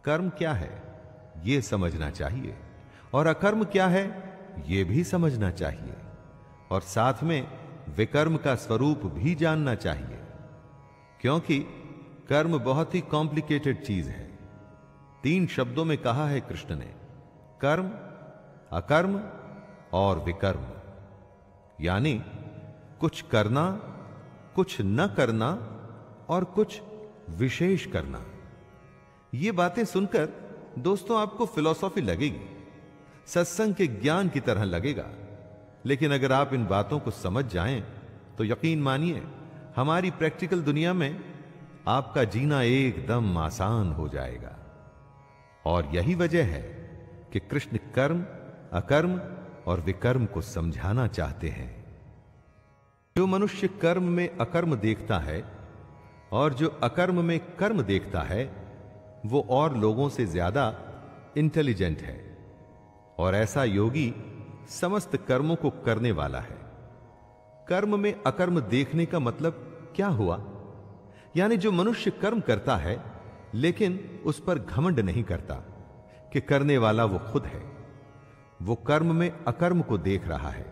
कर्म क्या है यह समझना चाहिए, और अकर्म क्या है यह भी समझना चाहिए, और साथ में विकर्म का स्वरूप भी जानना चाहिए, क्योंकि कर्म बहुत ही कॉम्प्लिकेटेड चीज है। 3 शब्दों में कहा है कृष्ण ने, कर्म, अकर्म और विकर्म, यानी कुछ करना, कुछ न करना और कुछ विशेष करना। ये बातें सुनकर दोस्तों आपको फिलॉसफी लगेगी, सत्संग के ज्ञान की तरह लगेगा, लेकिन अगर आप इन बातों को समझ जाएं तो यकीन मानिए हमारी प्रैक्टिकल दुनिया में आपका जीना एकदम आसान हो जाएगा। और यही वजह है कि कृष्ण कर्म, अकर्म और विकर्म को समझाना चाहते हैं। जो मनुष्य कर्म में अकर्म देखता है और जो अकर्म में कर्म देखता है, वो और लोगों से ज्यादा इंटेलिजेंट है, और ऐसा योगी समस्त कर्मों को करने वाला है। कर्म में अकर्म देखने का मतलब क्या हुआ? यानी जो मनुष्य कर्म करता है लेकिन उस पर घमंड नहीं करता कि करने वाला वो खुद है, वो कर्म में अकर्म को देख रहा है,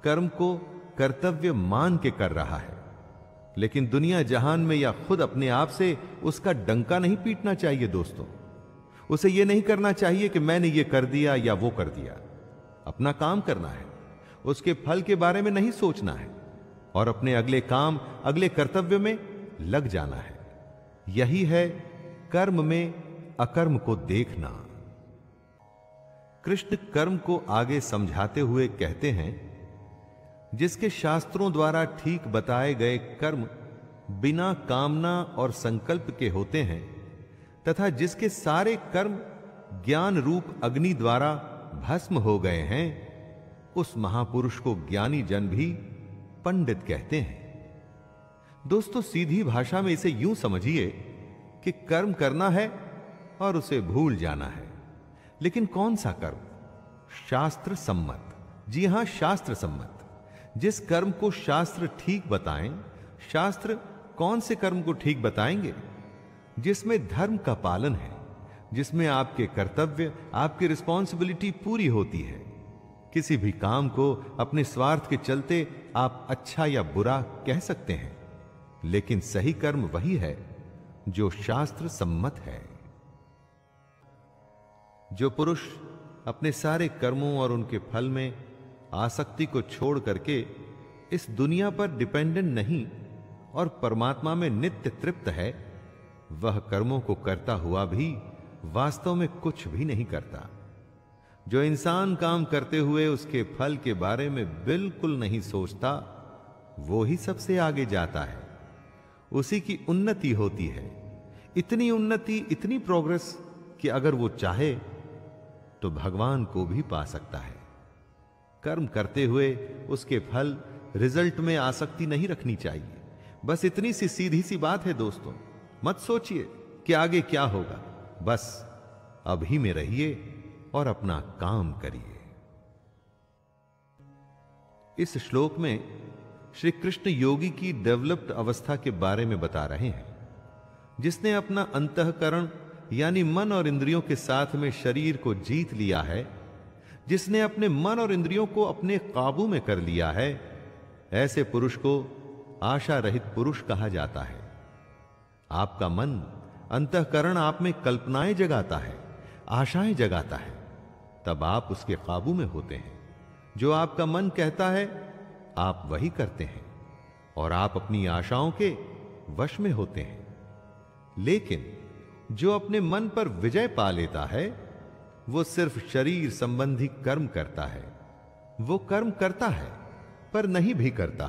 कर्म को कर्तव्य मान के कर रहा है, लेकिन दुनिया जहान में या खुद अपने आप से उसका डंका नहीं पीटना चाहिए दोस्तों। उसे यह नहीं करना चाहिए कि मैंने ये कर दिया या वो कर दिया। अपना काम करना है, उसके फल के बारे में नहीं सोचना है, और अपने अगले काम, अगले कर्तव्य में लग जाना है। यही है कर्म में अकर्म को देखना। कृष्ण कर्म को आगे समझाते हुए कहते हैं, जिसके शास्त्रों द्वारा ठीक बताए गए कर्म बिना कामना और संकल्प के होते हैं, तथा जिसके सारे कर्म ज्ञान रूप अग्नि द्वारा भस्म हो गए हैं, उस महापुरुष को ज्ञानी जन भी पंडित कहते हैं। दोस्तों, सीधी भाषा में इसे यूं समझिए कि कर्म करना है और उसे भूल जाना है। लेकिन कौन सा कर्म? शास्त्र सम्मत। जी हां, शास्त्र सम्मत। जिस कर्म को शास्त्र ठीक बताएं, शास्त्र कौन से कर्म को ठीक बताएंगे? जिसमें धर्म का पालन है, जिसमें आपके कर्तव्य, आपकी रिस्पॉन्सिबिलिटी पूरी होती है। किसी भी काम को अपने स्वार्थ के चलते आप अच्छा या बुरा कह सकते हैं, लेकिन सही कर्म वही है जो शास्त्र सम्मत है। जो पुरुष अपने सारे कर्मों और उनके फल में आसक्ति को छोड़ करके इस दुनिया पर डिपेंडेंट नहीं और परमात्मा में नित्य तृप्त है, वह कर्मों को करता हुआ भी वास्तव में कुछ भी नहीं करता। जो इंसान काम करते हुए उसके फल के बारे में बिल्कुल नहीं सोचता, वो ही सबसे आगे जाता है। उसी की उन्नति होती है, इतनी उन्नति, इतनी प्रोग्रेस कि अगर वो चाहे तो भगवान को भी पा सकता है। कर्म करते हुए उसके फल, रिजल्ट में आसक्ति नहीं रखनी चाहिए। बस इतनी सी सीधी सी बात है दोस्तों। मत सोचिए कि आगे क्या होगा, बस अभी में रहिए और अपना काम करिए। इस श्लोक में श्री कृष्ण योगी की डेवलप्ड अवस्था के बारे में बता रहे हैं, जिसने अपना अंतःकरण यानी मन और इंद्रियों के साथ में शरीर को जीत लिया है, जिसने अपने मन और इंद्रियों को अपने काबू में कर लिया है। ऐसे पुरुष को आशा रहित पुरुष कहा जाता है। आपका मन, अंतःकरण आप में कल्पनाएं जगाता है, आशाएं जगाता है, तब आप उसके काबू में होते हैं। जो आपका मन कहता है आप वही करते हैं, और आप अपनी आशाओं के वश में होते हैं। लेकिन जो अपने मन पर विजय पा लेता है, वो सिर्फ शरीर संबंधी कर्म करता है। वो कर्म करता है पर नहीं भी करता,